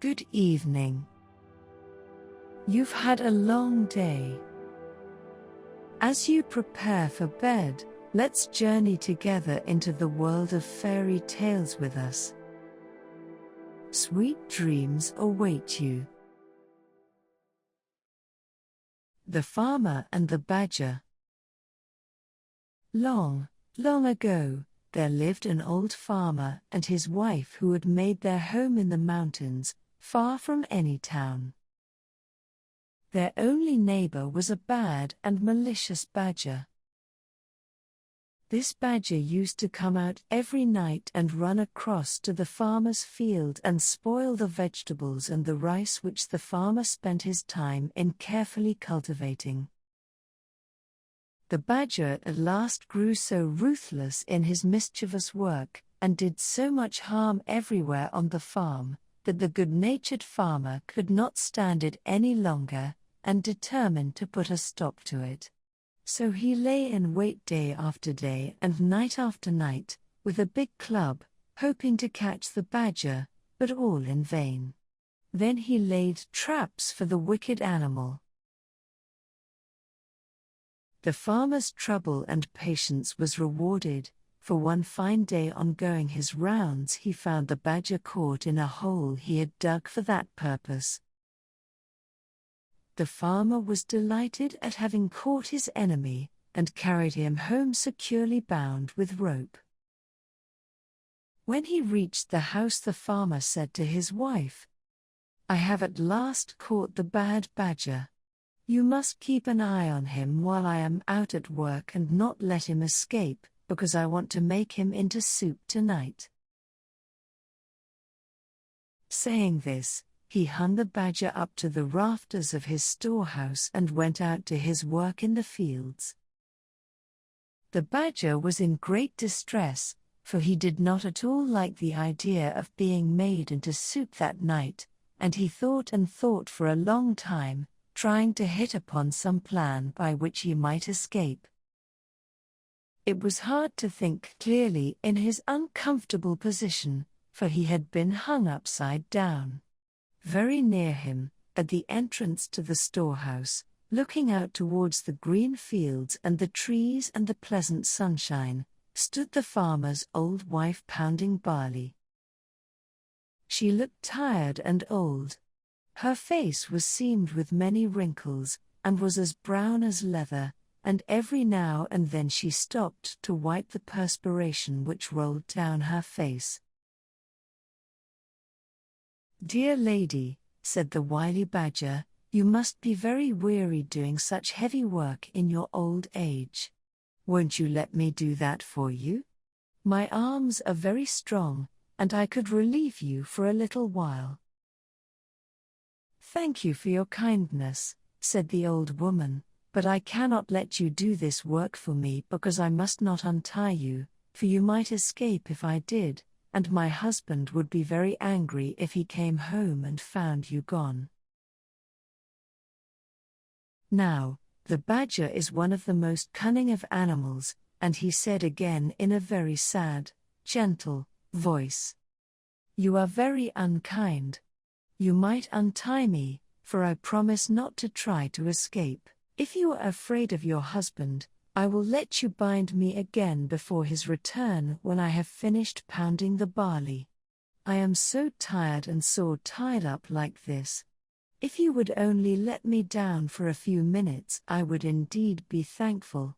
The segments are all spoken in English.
Good evening. You've had a long day. As you prepare for bed, let's journey together into the world of fairy tales with us. Sweet dreams await you. The Farmer and the Badger. Long, long ago, there lived an old farmer and his wife who had made their home in the mountains, far from any town. Their only neighbor was a bad and malicious badger. This badger used to come out every night and run across to the farmer's field and spoil the vegetables and the rice which the farmer spent his time in carefully cultivating. The badger at last grew so ruthless in his mischievous work, and did so much harm everywhere on the farm, that the good-natured farmer could not stand it any longer, and determined to put a stop to it. So he lay in wait day after day and night after night, with a big club, hoping to catch the badger, but all in vain. Then he laid traps for the wicked animal. The farmer's trouble and patience was rewarded, for one fine day on going his rounds he found the badger caught in a hole he had dug for that purpose. The farmer was delighted at having caught his enemy, and carried him home securely bound with rope. When he reached the house, the farmer said to his wife, "I have at last caught the bad badger. You must keep an eye on him while I am out at work and not let him escape, because I want to make him into soup tonight." Saying this, he hung the badger up to the rafters of his storehouse and went out to his work in the fields. The badger was in great distress, for he did not at all like the idea of being made into soup that night, and he thought and thought for a long time, trying to hit upon some plan by which he might escape. It was hard to think clearly in his uncomfortable position, for he had been hung upside down. Very near him, at the entrance to the storehouse, looking out towards the green fields and the trees and the pleasant sunshine, stood the farmer's old wife pounding barley. She looked tired and old. Her face was seamed with many wrinkles, and was as brown as leather, and every now and then she stopped to wipe the perspiration which rolled down her face. "Dear lady," said the wily badger, "you must be very weary doing such heavy work in your old age. Won't you let me do that for you? My arms are very strong, and I could relieve you for a little while." "Thank you for your kindness," said the old woman, "but I cannot let you do this work for me because I must not untie you, for you might escape if I did, and my husband would be very angry if he came home and found you gone." Now, the badger is one of the most cunning of animals, and he said again in a very sad, gentle voice, "You are very unkind. You might untie me, for I promise not to try to escape. If you are afraid of your husband, I will let you bind me again before his return when I have finished pounding the barley. I am so tired and sore tied up like this. If you would only let me down for a few minutes, I would indeed be thankful."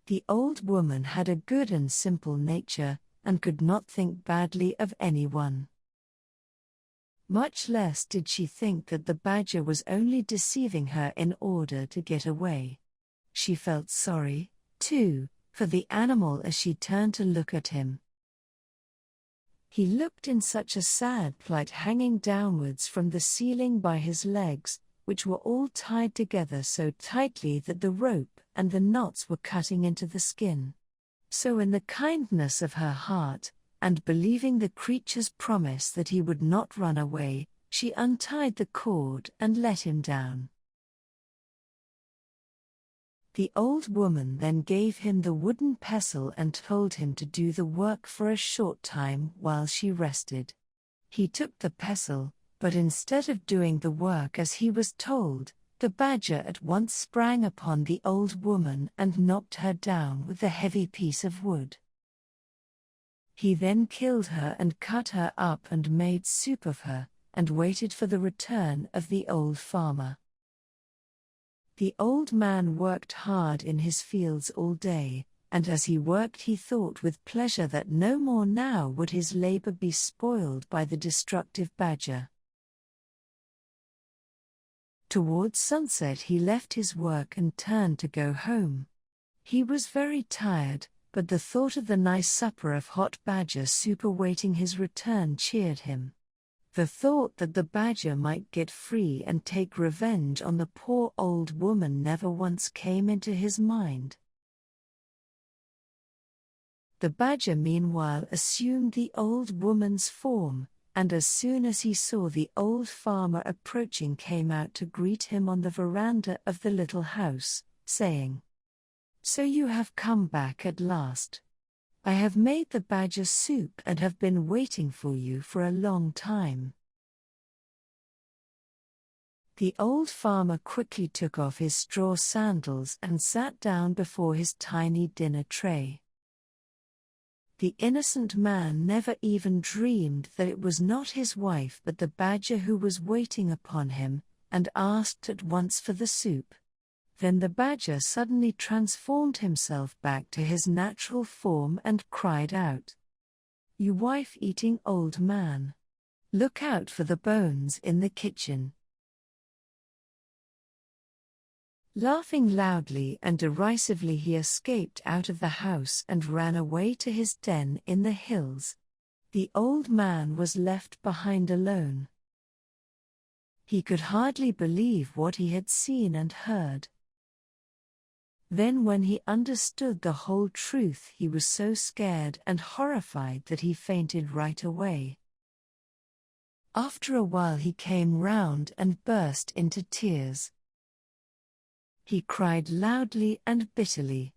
The old woman had a good and simple nature, and could not think badly of anyone. Much less did she think that the badger was only deceiving her in order to get away. She felt sorry, too, for the animal as she turned to look at him. He looked in such a sad plight, hanging downwards from the ceiling by his legs, which were all tied together so tightly that the rope and the knots were cutting into the skin. So in the kindness of her heart, and believing the creature's promise that he would not run away, she untied the cord and let him down. The old woman then gave him the wooden pestle and told him to do the work for a short time while she rested. He took the pestle, but instead of doing the work as he was told, the badger at once sprang upon the old woman and knocked her down with the heavy piece of wood. He then killed her and cut her up and made soup of her, and waited for the return of the old farmer. The old man worked hard in his fields all day, and as he worked he thought with pleasure that no more now would his labor be spoiled by the destructive badger. Towards sunset he left his work and turned to go home. He was very tired, but the thought of the nice supper of hot badger soup awaiting his return cheered him. The thought that the badger might get free and take revenge on the poor old woman never once came into his mind. The badger meanwhile assumed the old woman's form, and as soon as he saw the old farmer approaching came out to greet him on the veranda of the little house, saying, "So you have come back at last. I have made the badger soup and have been waiting for you for a long time." The old farmer quickly took off his straw sandals and sat down before his tiny dinner tray. The innocent man never even dreamed that it was not his wife but the badger who was waiting upon him, and asked at once for the soup. Then the badger suddenly transformed himself back to his natural form and cried out, "You wife-eating old man! Look out for the bones in the kitchen." Laughing loudly and derisively he escaped out of the house and ran away to his den in the hills. The old man was left behind alone. He could hardly believe what he had seen and heard. Then when he understood the whole truth he was so scared and horrified that he fainted right away. After a while he came round and burst into tears. He cried loudly and bitterly.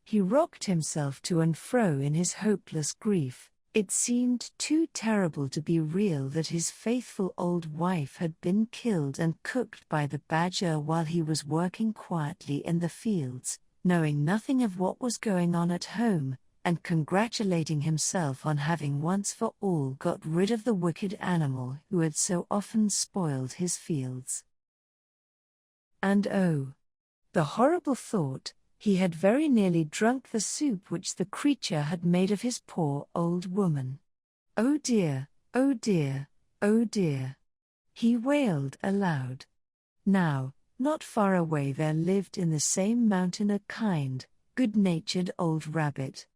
He rocked himself to and fro in his hopeless grief. It seemed too terrible to be real that his faithful old wife had been killed and cooked by the badger while he was working quietly in the fields, knowing nothing of what was going on at home, and congratulating himself on having once for all got rid of the wicked animal who had so often spoiled his fields. And oh, the horrible thought, he had very nearly drunk the soup which the creature had made of his poor old woman. "Oh dear, oh dear, oh dear!" he wailed aloud. Now, not far away there lived in the same mountain a kind, good-natured old rabbit.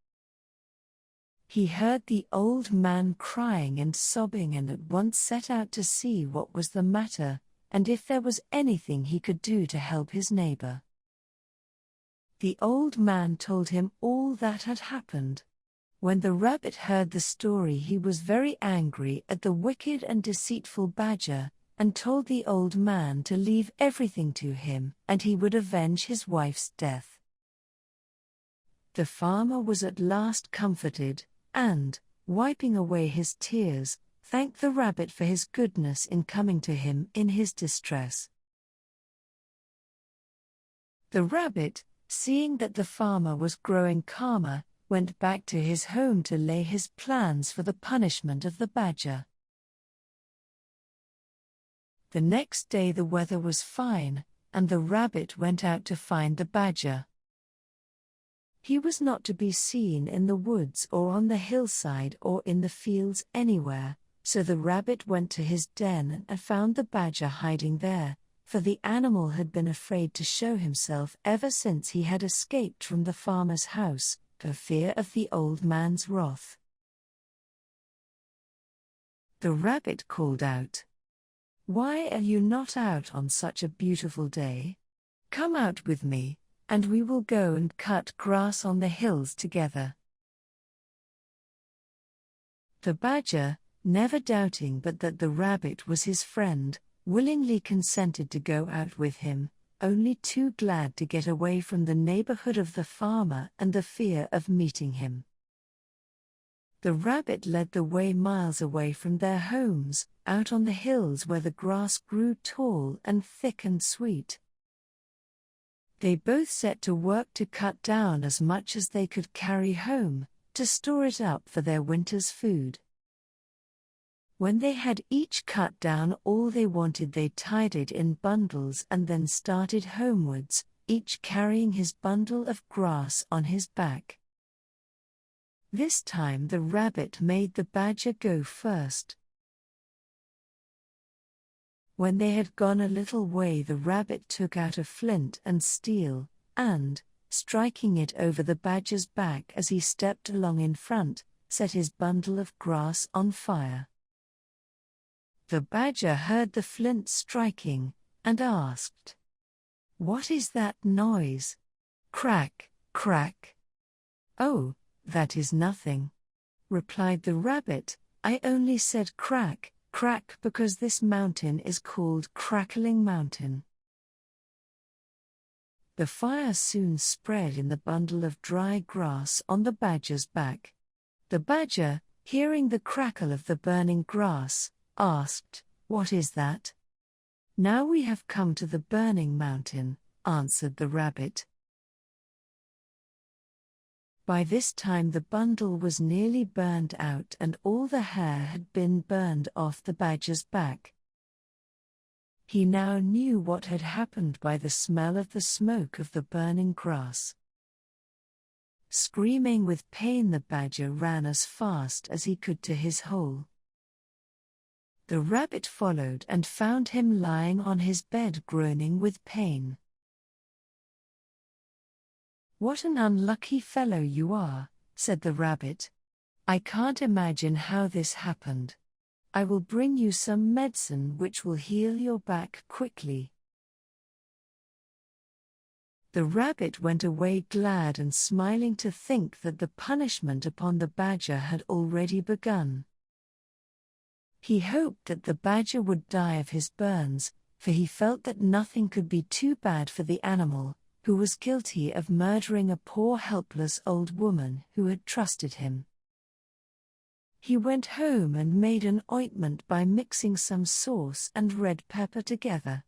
He heard the old man crying and sobbing and at once set out to see what was the matter, and if there was anything he could do to help his neighbor. The old man told him all that had happened. When the rabbit heard the story he was very angry at the wicked and deceitful badger, and told the old man to leave everything to him and he would avenge his wife's death. The farmer was at last comforted, and, wiping away his tears, thanked the rabbit for his goodness in coming to him in his distress. The rabbit, seeing that the farmer was growing calmer, went back to his home to lay his plans for the punishment of the badger. The next day the weather was fine, and the rabbit went out to find the badger. He was not to be seen in the woods or on the hillside or in the fields anywhere, so the rabbit went to his den and found the badger hiding there, for the animal had been afraid to show himself ever since he had escaped from the farmer's house, for fear of the old man's wrath. The rabbit called out, "Why are you not out on such a beautiful day? Come out with me, and we will go and cut grass on the hills together." The badger, never doubting but that the rabbit was his friend, willingly consented to go out with him, only too glad to get away from the neighborhood of the farmer and the fear of meeting him. The rabbit led the way miles away from their homes, out on the hills where the grass grew tall and thick and sweet. They both set to work to cut down as much as they could carry home, to store it up for their winter's food. When they had each cut down all they wanted, they tied it in bundles and then started homewards, each carrying his bundle of grass on his back. This time the rabbit made the badger go first. When they had gone a little way, the rabbit took out a flint and steel, and, striking it over the badger's back as he stepped along in front, set his bundle of grass on fire. The badger heard the flint striking, and asked, "What is that noise? Crack, crack." "Oh, that is nothing," replied the rabbit. "I only said crack, crack because this mountain is called Crackling Mountain." The fire soon spread in the bundle of dry grass on the badger's back. The badger, hearing the crackle of the burning grass, asked, "What is that?" "Now we have come to the burning mountain," answered the rabbit. By this time the bundle was nearly burned out and all the hair had been burned off the badger's back. He now knew what had happened by the smell of the smoke of the burning grass. Screaming with pain, the badger ran as fast as he could to his hole. The rabbit followed and found him lying on his bed groaning with pain. "What an unlucky fellow you are," said the rabbit. "I can't imagine how this happened. I will bring you some medicine which will heal your back quickly." The rabbit went away glad and smiling to think that the punishment upon the badger had already begun. He hoped that the badger would die of his burns, for he felt that nothing could be too bad for the animal, who was guilty of murdering a poor helpless old woman who had trusted him. He went home and made an ointment by mixing some sauce and red pepper together.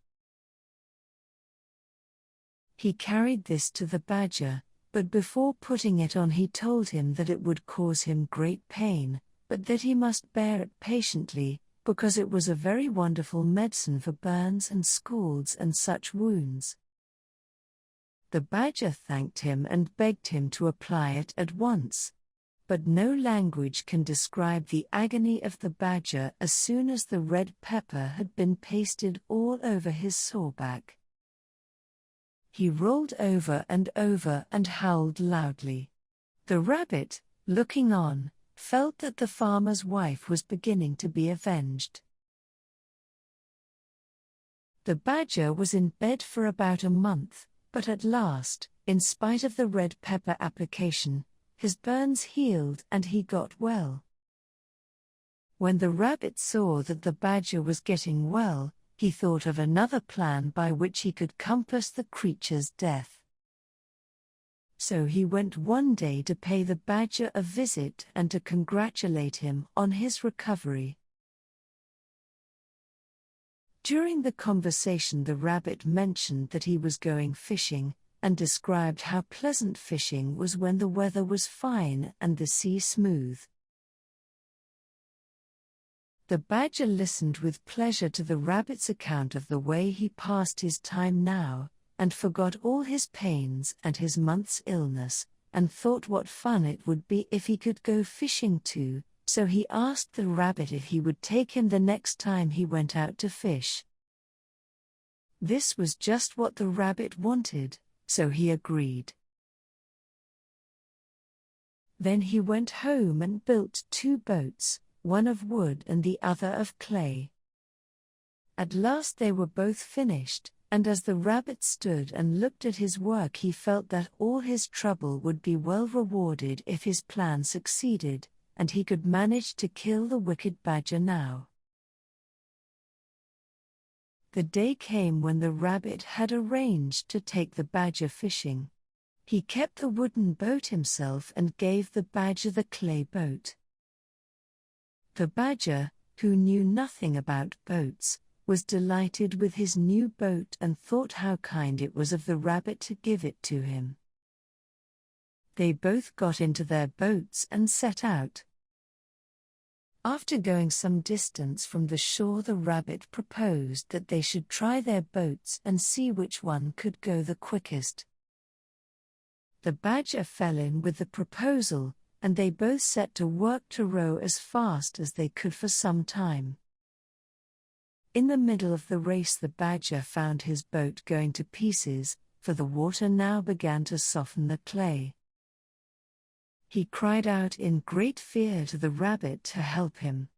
He carried this to the badger, but before putting it on he told him that it would cause him great pain, but that he must bear it patiently, because it was a very wonderful medicine for burns and scalds and such wounds. The badger thanked him and begged him to apply it at once. But no language can describe the agony of the badger as soon as the red pepper had been pasted all over his sore back. He rolled over and howled loudly. The rabbit, looking on, felt that the farmer's wife was beginning to be avenged. The badger was in bed for about a month, but at last, in spite of the red pepper application, his burns healed and he got well. When the rabbit saw that the badger was getting well, he thought of another plan by which he could compass the creature's death. So he went one day to pay the badger a visit and to congratulate him on his recovery. During the conversation, the rabbit mentioned that he was going fishing, and described how pleasant fishing was when the weather was fine and the sea smooth. The badger listened with pleasure to the rabbit's account of the way he passed his time now, and forgot all his pains and his month's illness, and thought what fun it would be if he could go fishing too, so he asked the rabbit if he would take him the next time he went out to fish. This was just what the rabbit wanted, so he agreed. Then he went home and built 2 boats, one of wood and the other of clay. At last they were both finished, and as the rabbit stood and looked at his work, he felt that all his trouble would be well rewarded if his plan succeeded, and he could manage to kill the wicked badger now. The day came when the rabbit had arranged to take the badger fishing. He kept the wooden boat himself and gave the badger the clay boat. The badger, who knew nothing about boats, was delighted with his new boat and thought how kind it was of the rabbit to give it to him. They both got into their boats and set out. After going some distance from the shore, the rabbit proposed that they should try their boats and see which one could go the quickest. The badger fell in with the proposal, and they both set to work to row as fast as they could for some time. In the middle of the race, the badger found his boat going to pieces, for the water now began to soften the clay. He cried out in great fear to the rabbit to help him.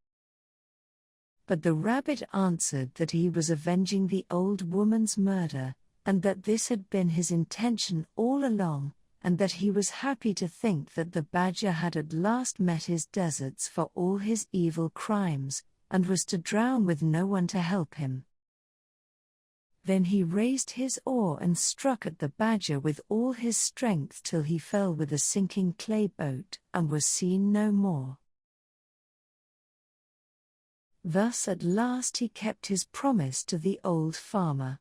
But the rabbit answered that he was avenging the old woman's murder, and that this had been his intention all along, and that he was happy to think that the badger had at last met his deserts for all his evil crimes, and was to drown with no one to help him. Then he raised his oar and struck at the badger with all his strength till he fell with a sinking clay boat, and was seen no more. Thus at last he kept his promise to the old farmer.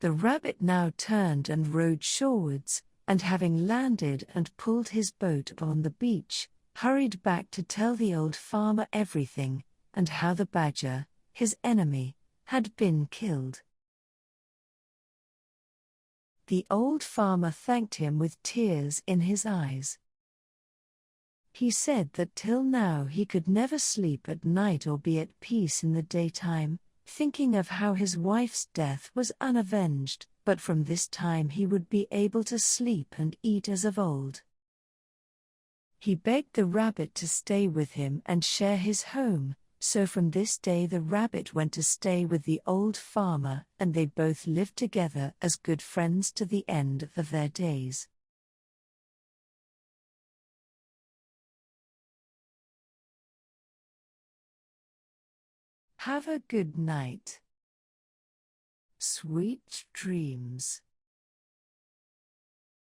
The rabbit now turned and rowed shorewards, and having landed and pulled his boat upon the beach, hurried back to tell the old farmer everything, and how the badger, his enemy, had been killed. The old farmer thanked him with tears in his eyes. He said that till now he could never sleep at night or be at peace in the daytime, thinking of how his wife's death was unavenged, but from this time he would be able to sleep and eat as of old. He begged the rabbit to stay with him and share his home, so from this day the rabbit went to stay with the old farmer, and they both lived together as good friends to the end of their days. Have a good night. Sweet dreams.